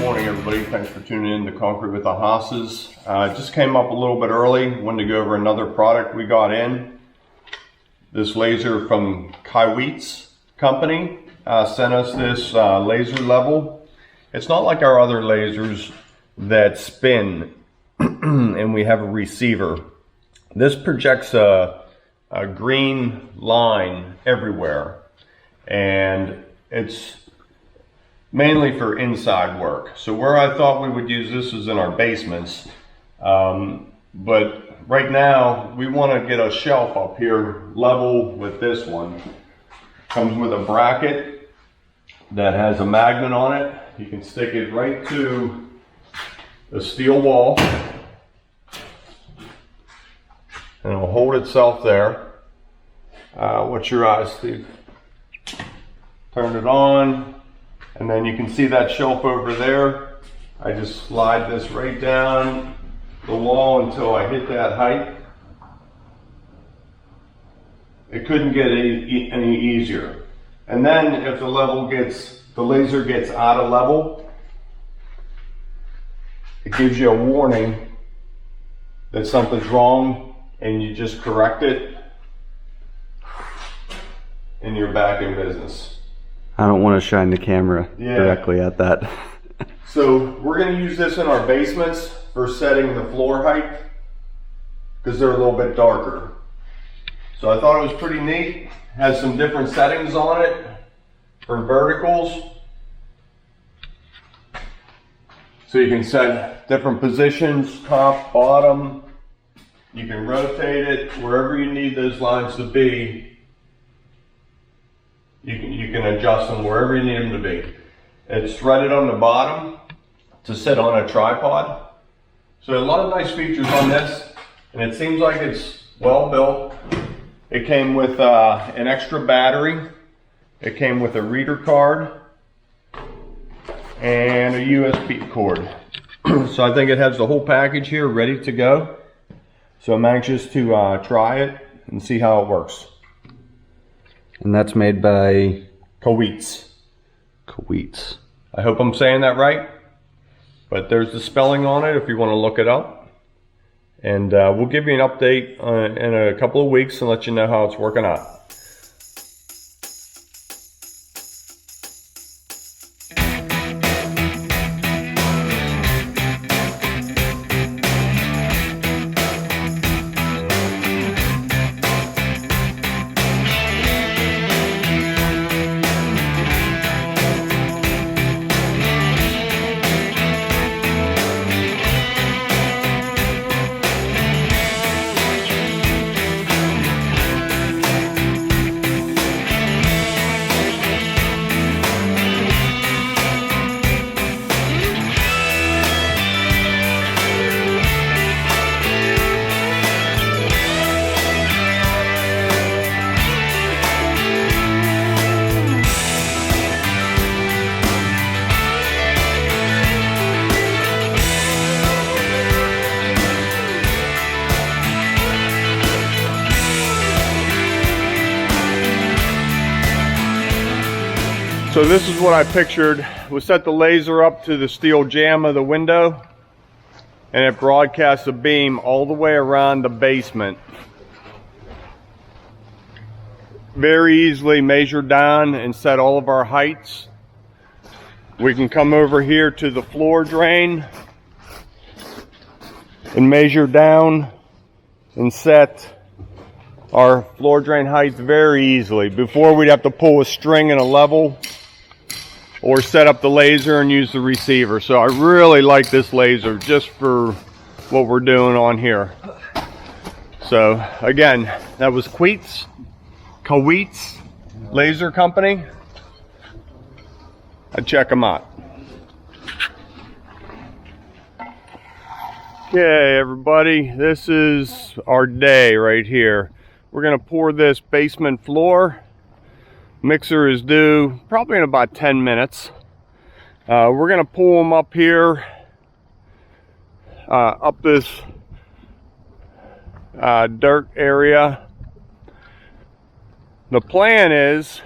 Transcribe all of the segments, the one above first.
morning, everybody. Thanks for tuning in to Concrete with the Hosses. Just came up a little bit early. Wanted to go over another product we got in. This laser from Kaiweets company sent us this laser level. It's not like our other lasers that spin and we have a receiver. This projects a green line everywhere, and it's mainly for inside work. So where I thought we would use this is in our basements, but right now we want to get a shelf up here level with this one. Comes with a bracket that has a magnet on it. You can stick it right to the steel wall and it'll hold itself there. What's your eyes, Steve? Turn it on. And then you can see that shelf over there. I just slide this right down the wall until I hit that height. It couldn't get any easier. And then if the laser gets out of level, it gives you a warning that something's wrong and you just correct it and you're back in business. I don't want to shine the camera directly at that. So we're going to use this in our basements for setting the floor height because they're a little bit darker. So I thought it was pretty neat. Has some different settings on it for verticals. So you can set different positions, top, bottom. You can rotate it wherever you need those lines to be. You can adjust them wherever you need them to be. It's threaded on the bottom to sit on a tripod. So a lot of nice features on this, and it seems like it's well built. It came with an extra battery. It came with a reader card and a USB cord. So I think it has the whole package here ready to go. So I'm anxious to try it and see how it works. And that's made by Kaiweets. Kaiweets. I hope I'm saying that right. But there's the spelling on it if you want to look it up. And we'll give you an update in a couple of weeks and let you know how it's working out. So this is what I pictured. We set the laser up to the steel jamb of the window and it broadcasts a beam all the way around the basement. Very easily measured down and set all of our heights. We can come over here to the floor drain and measure down and set our floor drain heights very easily. Before we'd have to pull a string and a level or set up the laser and use the receiver. So I really like this laser just for what we're doing on here. So again, that was Kaiweets Laser Company. I'd check them out. Okay, everybody, this is our day right here. We're gonna pour this basement floor. Mixer is due probably in about 10 minutes. We're gonna pull them up here, up this dirt area. The plan is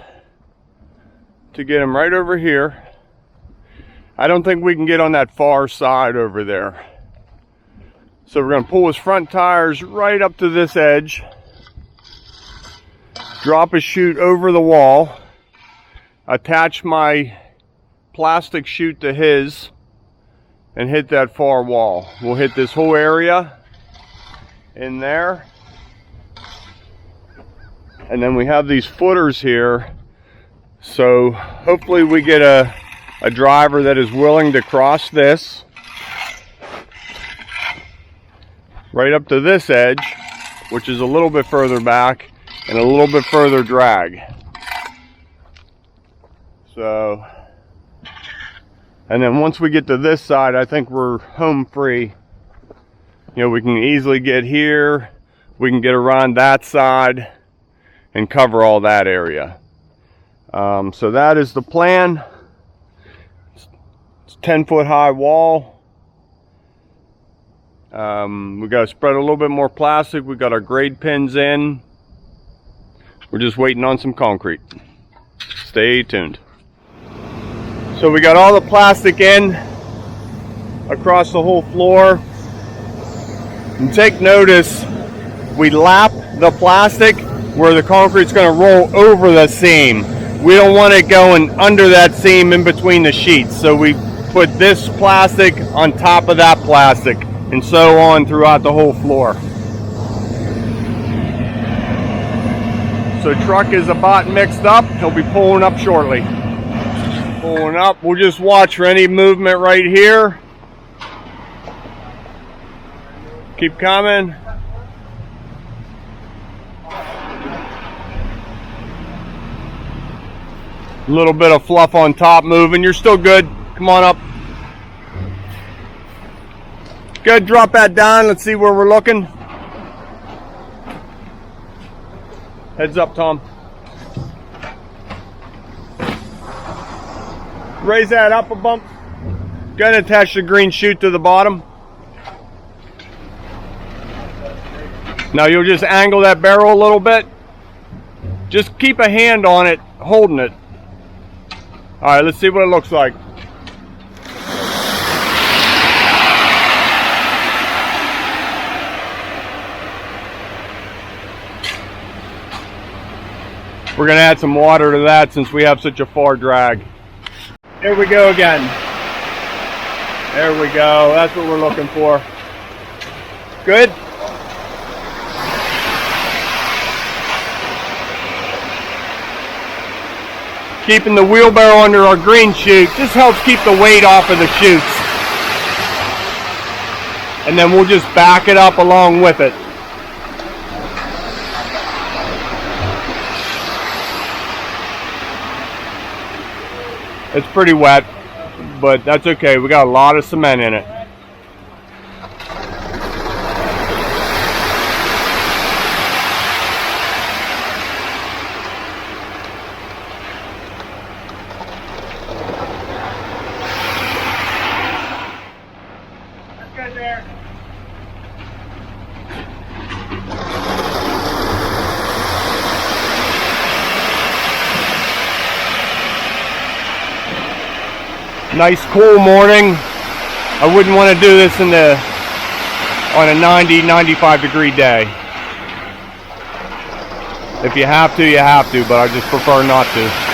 to get them right over here I don't think we can get on that far side over there. So we're going to pull his front tires right up to this edge, drop a chute over the wall, attach my plastic chute to his, and hit that far wall. We'll hit this whole area in there. And then we have these footers here. So hopefully we get a driver that is willing to cross this right up to this edge, which is a little bit further back and a little bit further drag. So, and then once we get to this side, I think we're home free. You know, we can easily get here, we can get around that side and cover all that area. So that is the plan. It's a 10-foot high wall. We got to spread a little bit more plastic. We got our grade pins in. We're just waiting on some concrete. Stay tuned. So we got all the plastic in across the whole floor. And take notice, we lap the plastic where the concrete's going to roll over the seam. We don't want it going under that seam in between the sheets. So we put this plastic on top of that plastic, and so on throughout the whole floor. So truck is about mixed up. He'll be pulling up shortly. Pulling up. We'll just watch for any movement right here. Keep coming. A little bit of fluff on top moving. You're still good. Come on up. Good, drop that down. Let's see where we're looking. Heads up, Tom. Raise that up a bump. Go ahead and attach the green chute to the bottom. Now you'll just angle that barrel a little bit. Just keep a hand on it, holding it. All right, let's see what it looks like. We're going to add some water to that since we have such a far drag. Here we go again. There we go. That's what we're looking for. Good? Keeping the wheelbarrow under our green chute just helps keep the weight off of the chutes. And then we'll just back it up along with it. It's pretty wet, but that's okay. We got a lot of cement in it. That's good there. Nice cool morning. I wouldn't want to do this on a 90-95 degree day. If you have to, you have to, but I just prefer not to.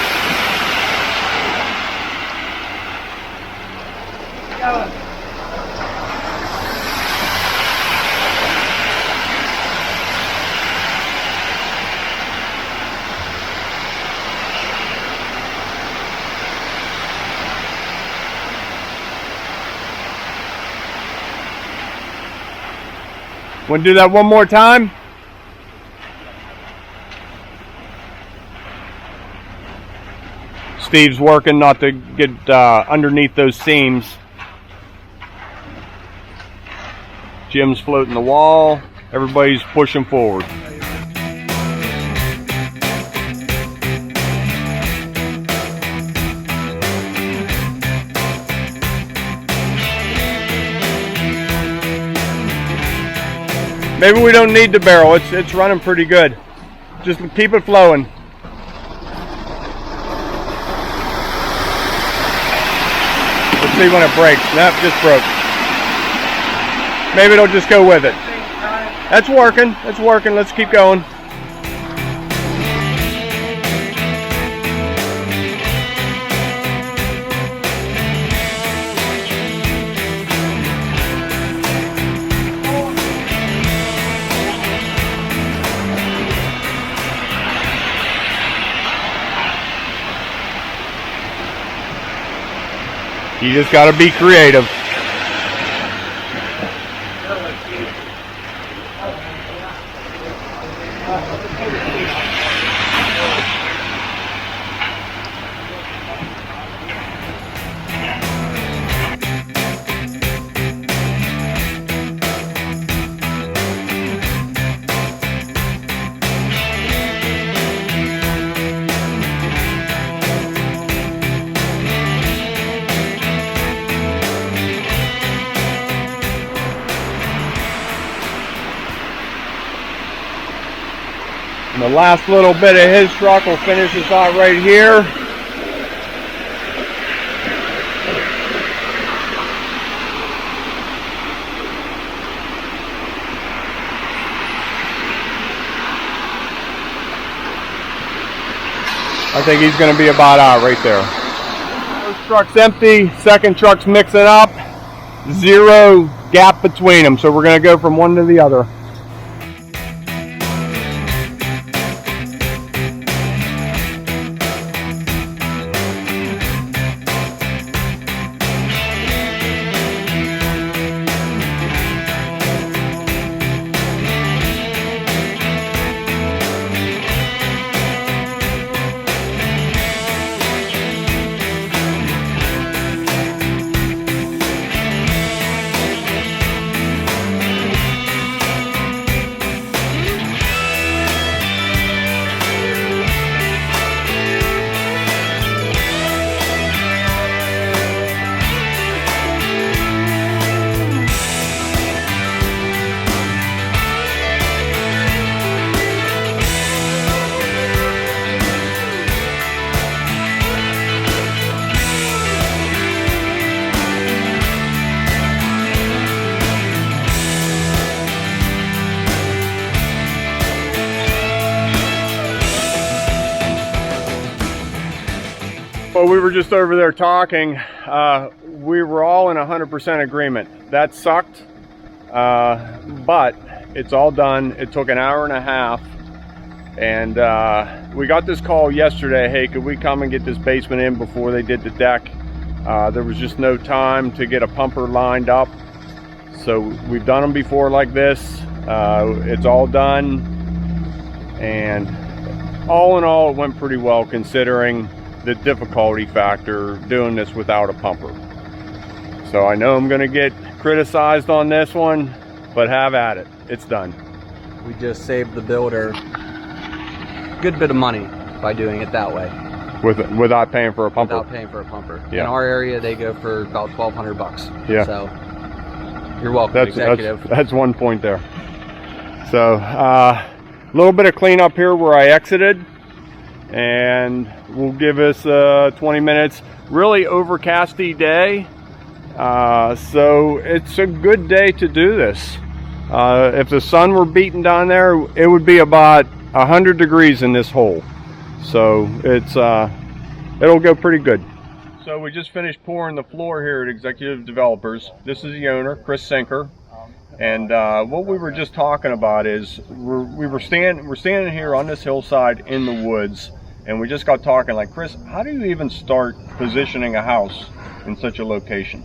Want to do that one more time? Steve's working not to get underneath those seams. Jim's floating the wall. Everybody's pushing forward. Maybe we don't need the barrel. It's running pretty good. Just keep it flowing. Let's See when it breaks. Nope, just broke. Maybe it'll just go with it. That's working. That's working. Let's keep going. You just got to be creative. And the last little bit of his truck will finish us out right here. I think he's going to be about out right there. First truck's empty, second truck's mixing up. Zero gap between them, so we're going to go from one to the other. Well, we were just over there talking. We were all in 100% agreement. That sucked, but it's all done. It took an hour and a half, and we got this call yesterday. Hey, could we come and get this basement in before they did the deck? There was just no time to get a pumper lined up. So we've done them before like this. It's all done, and all in all, it went pretty well considering the difficulty factor doing this without a pumper. So I know I'm gonna get criticized on this one, but have at it. It's done. We just saved the builder a good bit of money by doing it that way. Without paying for a pumper. Without paying for a pumper. Yeah. In our area, they go for about $1,200. Yeah. So you're welcome, executive. That's 1 point there. So a little bit of cleanup here where I exited, and will give us 20 minutes. Really overcasty day, so it's a good day to do this. If the sun were beating down there, it would be about 100 degrees in this hole. So it's it'll go pretty good. So we just finished pouring the floor here at Executive Developers. This is the owner, Chris Sinker. And what we were just talking about is we're standing here on this hillside in the woods, and we just got talking like, Chris, how do you even start positioning a house in such a location?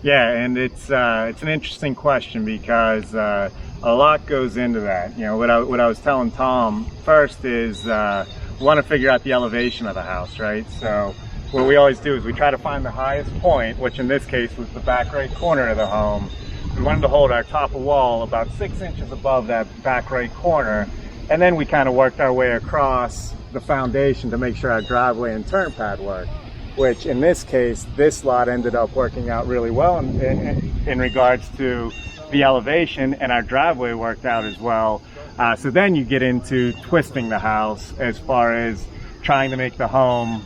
Yeah, and it's an interesting question because a lot goes into that. You know, what I was telling Tom first is we want to figure out the elevation of the house, right? So what we always do is we try to find the highest point, which in this case was the back right corner of the home. We wanted to hold our top of wall about 6 inches above that back right corner, and then we kind of worked our way across the foundation to make sure our driveway and turn pad worked, which in this case, this lot ended up working out really well in regards to the elevation, and our driveway worked out as well. So then you get into twisting the house as far as trying to make the home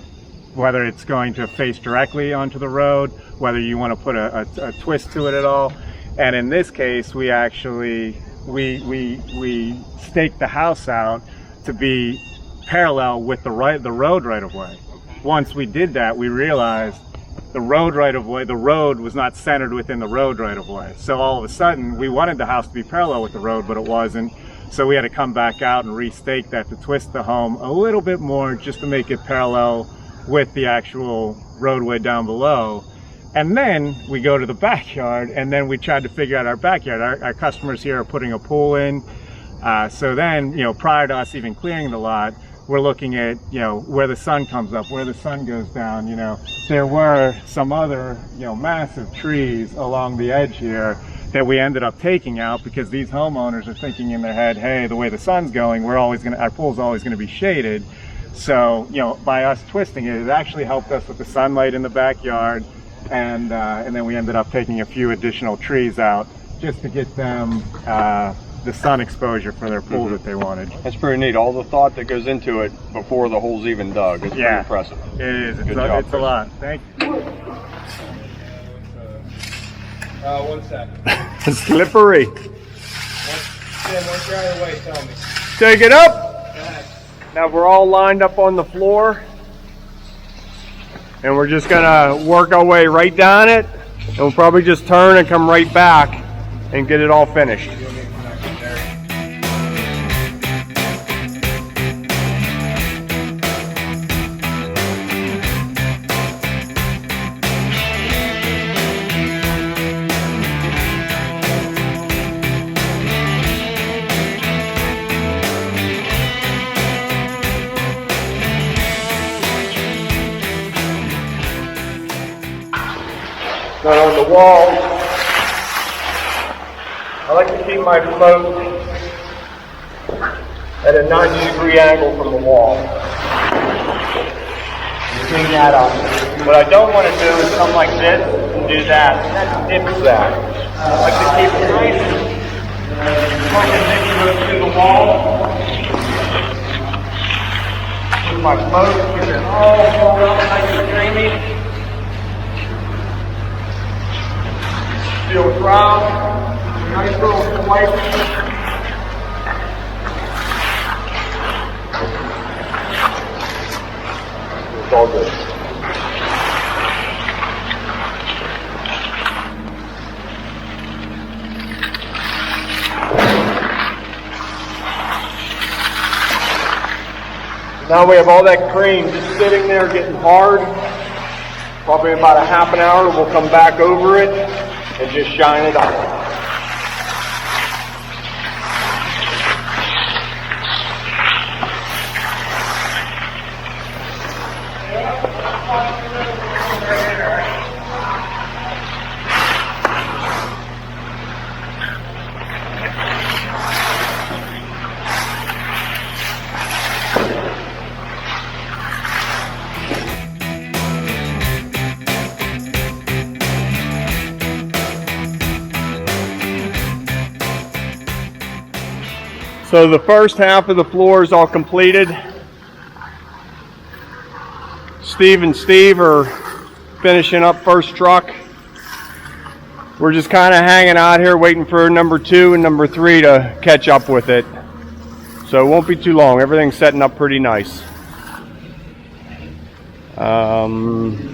whether it's going to face directly onto the road, whether you want to put a twist to it at all. And in this case, we actually we staked the house out to be parallel with the road right of way. Once we did that, we realized the road was not centered within the road right of way. So all of a sudden, we wanted the house to be parallel with the road, but it wasn't. So we had to come back out and restake that to twist the home a little bit more, just to make it parallel with the actual roadway down below. And then we go to the backyard, and then we tried to figure out our backyard. Our customers here are putting a pool in. So then, prior to us even clearing the lot, we're looking at, where the sun comes up, where the sun goes down. There were some other, massive trees along the edge here that we ended up taking out, because these homeowners are thinking in their head, hey, the way the sun's going, our pool's always gonna be shaded. So, by us twisting it, it actually helped us with the sunlight in the backyard. And then we ended up taking a few additional trees out just to get them the sun exposure for their pool that they wanted. That's pretty neat. All the thought that goes into it before the hole's even dug. It's pretty impressive. It is. It's a lot. Thank you. One second. Slippery. Tim, once you're out of the way, tell me. Take it up. Now we're all lined up on the floor, and we're just gonna work our way right down it, and we'll probably just turn and come right back and get it all finished. Now on the walls, I like to keep my float at a 90-degree angle from the wall. Clean that up. What I don't want to do is come like this and do that. That dips that. I like to keep it nice and perpendicular to the wall. With my float, keep it all rolled up nice and creamy. Feels round, nice little swipe. It's all good. Now we have all that cream just sitting there getting hard. Probably about a half an hour, we'll come back over it and just shine it up. So the first half of the floor is all completed. Steve and Steve are finishing up first truck. We're just kind of hanging out here waiting for number 2 and number 3 to catch up with it. So it won't be too long. Everything's setting up pretty nice.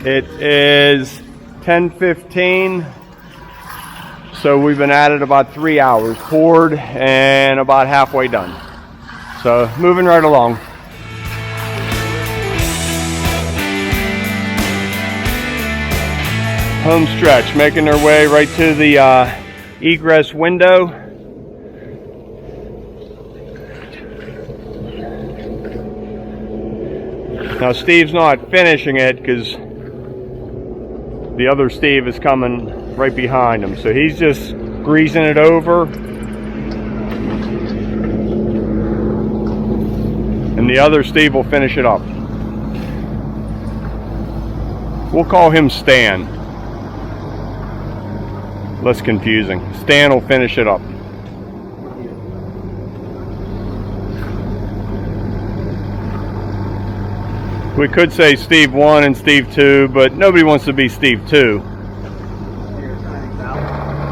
It is 10:15. So we've been at it about 3 hours, poured and about halfway done. So moving right along. Home stretch, making their way right to the egress window. Now Steve's not finishing it because the other Steve is coming right behind him. So he's just greasing it over. And the other Steve will finish it up. We'll call him Stan. Less confusing. Stan will finish it up. We could say Steve 1 and Steve 2, but nobody wants to be Steve 2.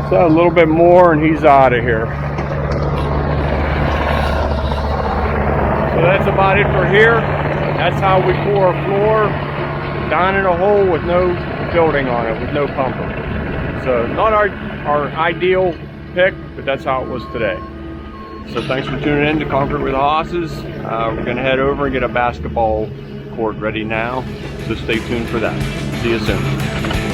So a little bit more and he's out of here. So that's about it for here. That's how we pour a floor down in a hole with no building on it, with no pumper. So not our ideal pick, but that's how it was today. So thanks for tuning in to Concrete with the Hosses. We're gonna head over and get a basketball court ready now. So stay tuned for that. See you soon.